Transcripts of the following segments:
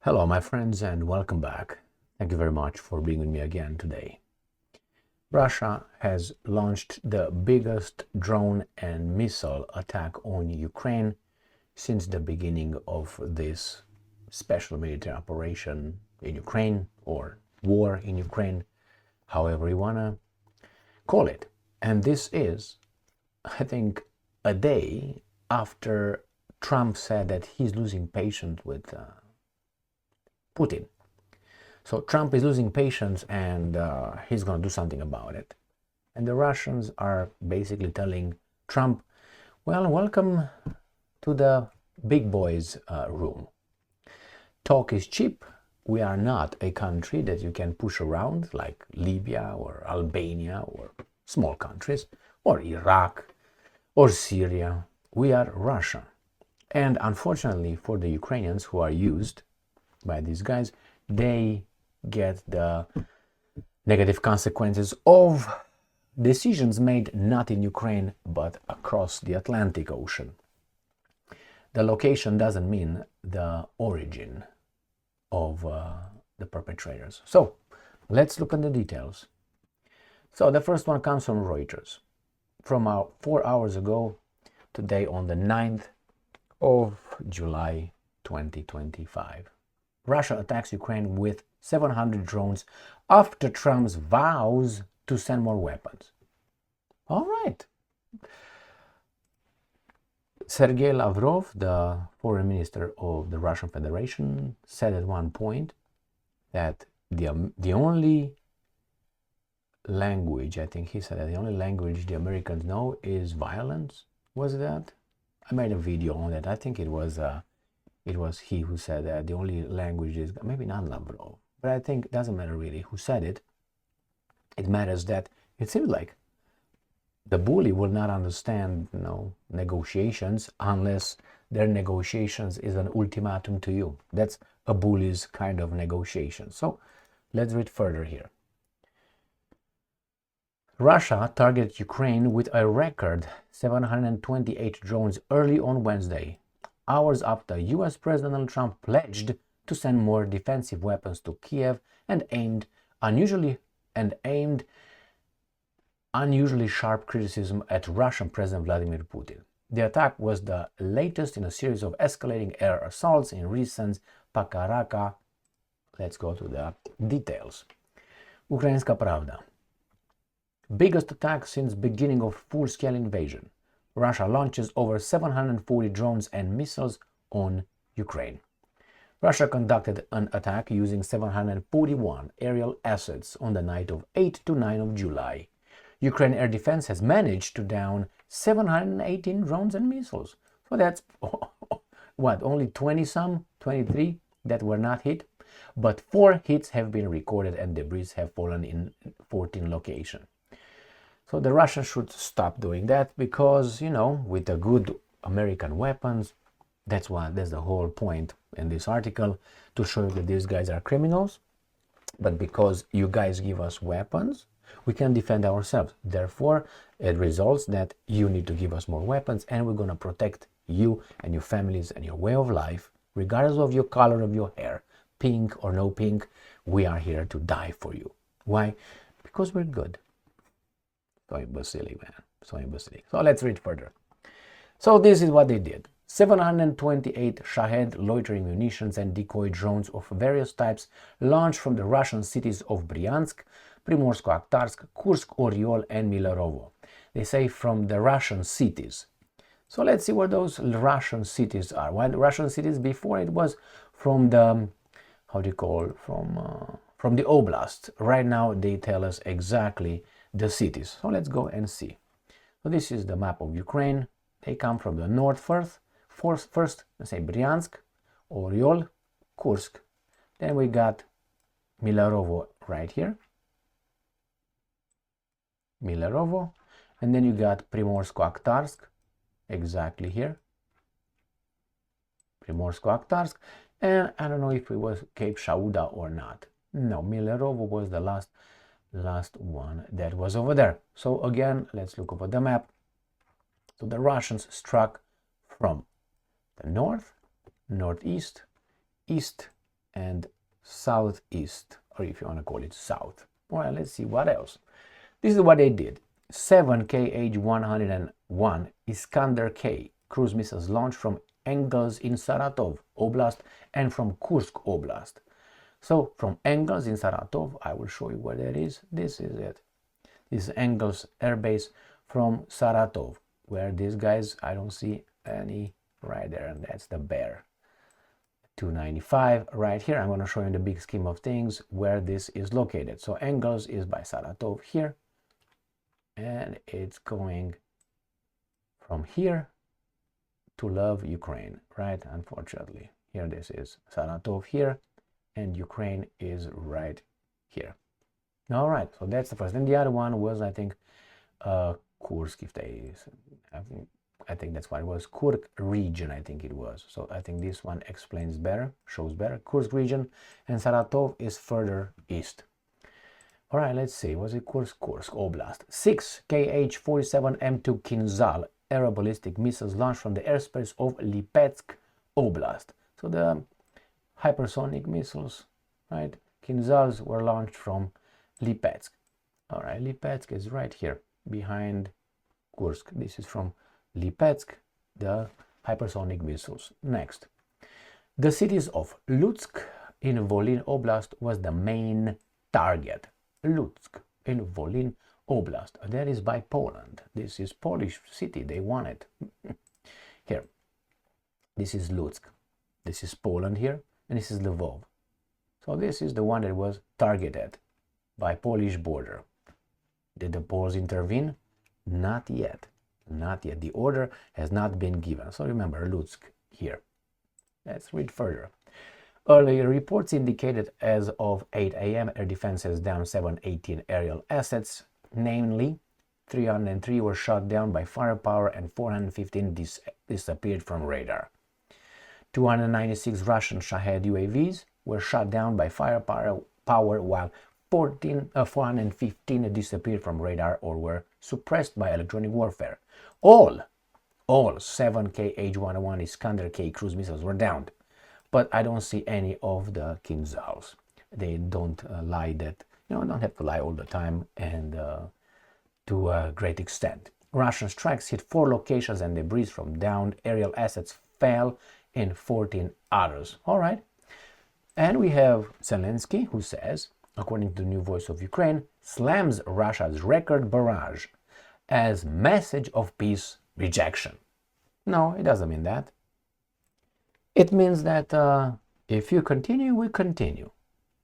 Hello, my friends, and welcome back. Thank you very much for being with me again today. Russia has launched the biggest drone and missile attack on Ukraine since the beginning of this special military operation in Ukraine, or war in Ukraine, however you want to call it. And this is, I think, a day after Trump said that he's losing patience with Putin. So Trump is losing patience and he's going to do something about it. And the Russians are basically telling Trump, well, welcome to the big boys room. Talk is cheap. We are not a country that you can push around like Libya or Albania or small countries or Iraq or Syria. We are Russia. And unfortunately for the Ukrainians who are used by these guys, they get the negative consequences of decisions made not in Ukraine but across the Atlantic Ocean. The location doesn't mean the origin of the perpetrators. So let's look at the details. So the first one comes from Reuters from 4 hours ago, today on the 9th of July 2025. Russia attacks Ukraine with 700 drones after Trump's vows to send more weapons. All right. Sergei Lavrov, the foreign minister of the Russian Federation, said at one point that the only language, I think he said that the only language the Americans know is violence. Was that? I made a video on that. I think it was he who said that the only language is, maybe not Lavrov, but I think it doesn't matter really who said it. It matters that it seems like the bully will not understand, negotiations unless their negotiations is an ultimatum to you. That's a bully's kind of negotiation. So let's read further here. Russia targeted Ukraine with a record 728 drones early on Wednesday, hours after US President Donald Trump pledged to send more defensive weapons to Kiev and aimed unusually sharp criticism at Russian President Vladimir Putin. The attack was the latest in a series of escalating air assaults in recent Pakaraka. Let's go to the details. Ukrainska Pravda. Biggest attack since beginning of full-scale invasion. Russia launches over 740 drones and missiles on Ukraine. Russia conducted an attack using 741 aerial assets on the night of 8 to 9 of July. Ukraine air defense has managed to down 718 drones and missiles. So that's, what, only 20-some, 23 that were not hit? But 4 hits have been recorded and debris have fallen in 14 locations. So the Russians should stop doing that because, with the good American weapons, that's the whole point in this article, to show that these guys are criminals. But because you guys give us weapons, we can defend ourselves. Therefore, it results that you need to give us more weapons and we're going to protect you and your families and your way of life, regardless of your color of your hair, pink or no pink. We are here to die for you. Why? Because we're good. So imbecile, man. So imbecile. So let's read further. So this is what they did. 728 Shahed loitering munitions and decoy drones of various types launched from the Russian cities of Bryansk, Primorsko-Akhtarsk, Kursk, Oriol, and Milerovo. They say from the Russian cities. So let's see what those Russian cities are. Well, the Russian cities before it was from the, from the oblast. Right now they tell us exactly the cities. So let's go and see. So this is the map of Ukraine. They come from the north first, let's say Bryansk, Oriol, Kursk. Then we got Milerovo right here. Milerovo. And then you got Primorsko-Akhtarsk, exactly here. Primorsko-Akhtarsk. And I don't know if it was Cape Shauda or not. No, Milerovo was the last one that was over there. So again, let's look over the map. So the Russians struck from the north, northeast, east, and southeast, or if you want to call it south. Well, let's see what else. This is what they did. 7 Kh-101 Iskander-K cruise missiles launched from Engels in Saratov Oblast and from Kursk Oblast. So from Engels in Saratov, I will show you where that is. This is it. This is Engels Air Base from Saratov, where these guys, I don't see any right there, and that's the bear. 295 right here. I'm going to show you in the big scheme of things where this is located. So Engels is by Saratov here, and it's going from here to Love, Ukraine, right? Unfortunately, here this is Saratov here, and Ukraine is right here. All right, so that's the first. Then the other one was, I think, Kursk, if they, I think that's what it was, Kursk region, I think it was. So I think this one explains better, shows better. Kursk region, and Saratov is further east. All right, let's see, was it Kursk? Kursk Oblast. 6 Kh-47M2 Kinzhal aeroballistic missiles launched from the airspace of Lipetsk Oblast. So the hypersonic missiles, right? Kinzhals were launched from Lipetsk. All right, Lipetsk is right here behind Kursk. This is from Lipetsk, the hypersonic missiles. Next, the cities of Lutsk in Volyn Oblast was the main target. Lutsk in Volyn Oblast. That is by Poland. This is Polish city. They want it. Here, this is Lutsk. This is Poland here, and this is Lvov. So this is the one that was targeted by Polish border. Did the Poles intervene? Not yet. Not yet. The order has not been given. So remember, Lutsk here. Let's read further. Earlier reports indicated as of 8 a.m. air defense has down 718 aerial assets. Namely, 303 were shot down by firepower and 415 disappeared from radar. 296 Russian Shahed UAVs were shot down by firepower, while 415 disappeared from radar or were suppressed by electronic warfare. All 7 Kh-101 Iskander-K cruise missiles were downed, but I don't see any of the Kinzhals. They don't lie that, don't have to lie all the time and to a great extent. Russian strikes hit 4 locations and debris from downed aerial assets fell in 14 others. All right. And we have Zelenskyy, who says, according to the New Voice of Ukraine, slams Russia's record barrage as message of peace rejection. No, it doesn't mean that. It means that if you continue, we continue.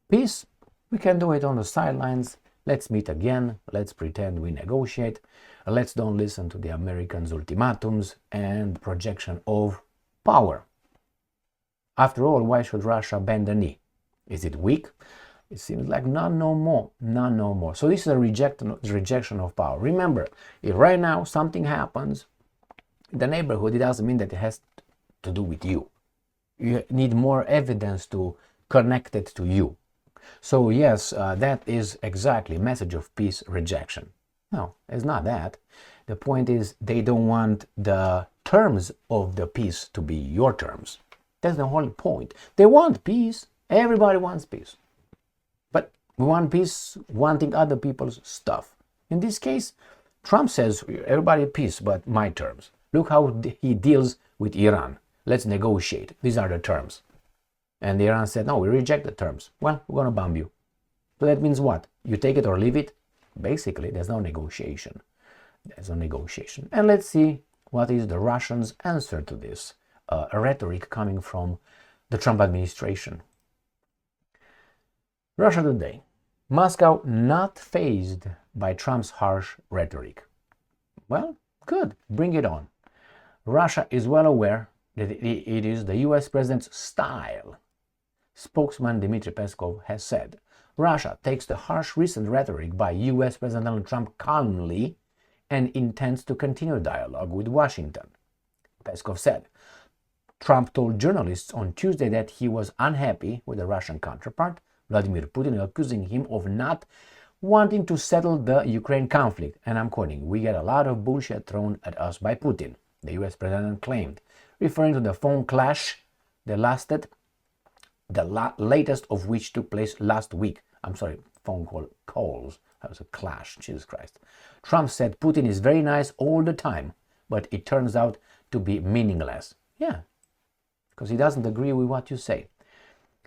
Peace, we can do it on the sidelines. Let's meet again. Let's pretend we negotiate. Let's don't listen to the Americans' ultimatums and projection of power. After all, why should Russia bend the knee? Is it weak? It seems like none no more. None no more. So this is a rejection of power. Remember, if right now something happens in the neighborhood, it doesn't mean that it has to do with you. You need more evidence to connect it to you. So yes, that is exactly message of peace rejection. No, it's not that. The point is they don't want the terms of the peace to be your terms. That's the whole point. They want peace. Everybody wants peace. But we want peace wanting other people's stuff. In this case, Trump says everybody peace, but my terms. Look how he deals with Iran. Let's negotiate. These are the terms. And Iran said, no, we reject the terms. Well, we're going to bomb you. So that means what? You take it or leave it? Basically, there's no negotiation. There's no negotiation. And let's see what is the Russians' answer to this rhetoric coming from the Trump administration. Russia Today. Moscow not fazed by Trump's harsh rhetoric. Well, good. Bring it on. Russia is well aware that it is the US president's style. Spokesman Dmitry Peskov has said, Russia takes the harsh recent rhetoric by US President Donald Trump calmly and intends to continue dialogue with Washington. Peskov said, Trump told journalists on Tuesday that he was unhappy with the Russian counterpart, Vladimir Putin, accusing him of not wanting to settle the Ukraine conflict. And I'm quoting, we get a lot of bullshit thrown at us by Putin, the US president claimed, referring to the phone clash that lasted the latest of which took place last week. I'm sorry, calls. That was a clash, Jesus Christ. Trump said Putin is very nice all the time, but it turns out to be meaningless. Yeah, because he doesn't agree with what you say.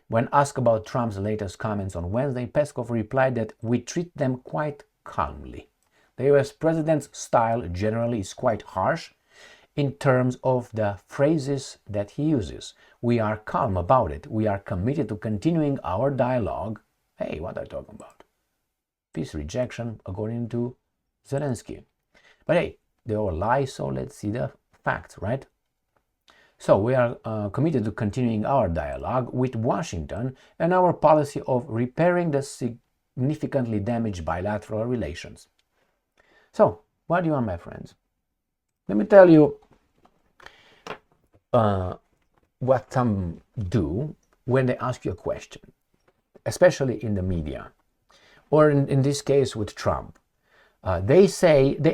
When asked about Trump's latest comments on Wednesday, Peskov replied that we treat them quite calmly. The US president's style generally is quite harsh in terms of the phrases that he uses. We are calm about it. We are committed to continuing our dialogue. Hey, what are you talking about? Peace rejection, according to Zelenskyy. But hey, they all lie, so let's see the facts, right? So we are committed to continuing our dialogue with Washington and our policy of repairing the significantly damaged bilateral relations. So, what do you want, my friends? Let me tell you what some do when they ask you a question, especially in the media, or in this case with Trump. They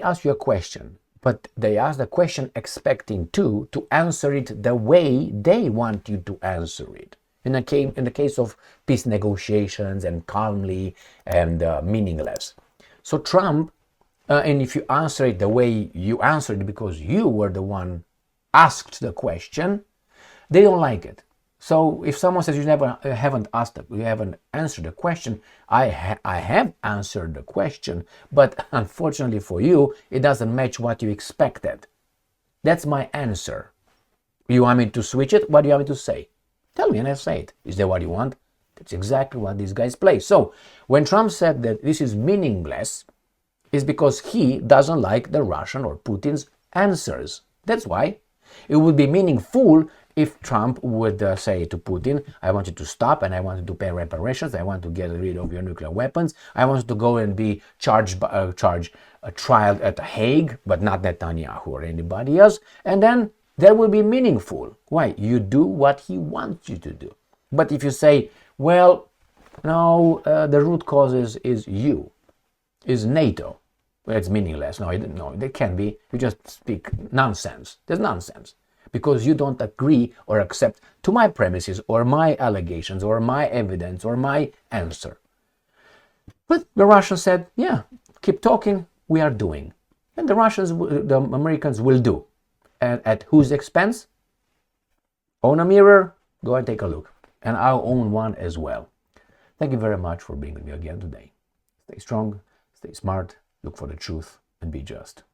ask you a question, but they ask the question expecting to answer it the way they want you to answer it. In the case of peace negotiations and calmly and meaningless. So Trump, and if you answer it the way you answered it because you were the one asked the question, they don't like it. So if someone says you haven't answered the question, I have answered the question, but unfortunately for you, it doesn't match what you expected. That's my answer. You want me to switch it? What do you want me to say? Tell me and I'll say it. Is that what you want? That's exactly what these guys play. So when Trump said that this is meaningless, it's because he doesn't like the Russian or Putin's answers. That's why. It would be meaningful if Trump would say to Putin, I want you to stop and I want you to pay reparations, I want to get rid of your nuclear weapons, I want you to go and be trialed at The Hague, but not Netanyahu or anybody else, and then that will be meaningful. Why? You do what he wants you to do. But if you say, well, no, the root cause is NATO, well, it's meaningless. No, it can't be. You just speak nonsense. There's nonsense. Because you don't agree or accept to my premises or my allegations or my evidence or my answer. But the Russians said, yeah, keep talking, we are doing. And the Americans will do. And at whose expense? Own a mirror? Go and take a look. And I'll own one as well. Thank you very much for being with me again today. Stay strong, stay smart, look for the truth, and be just.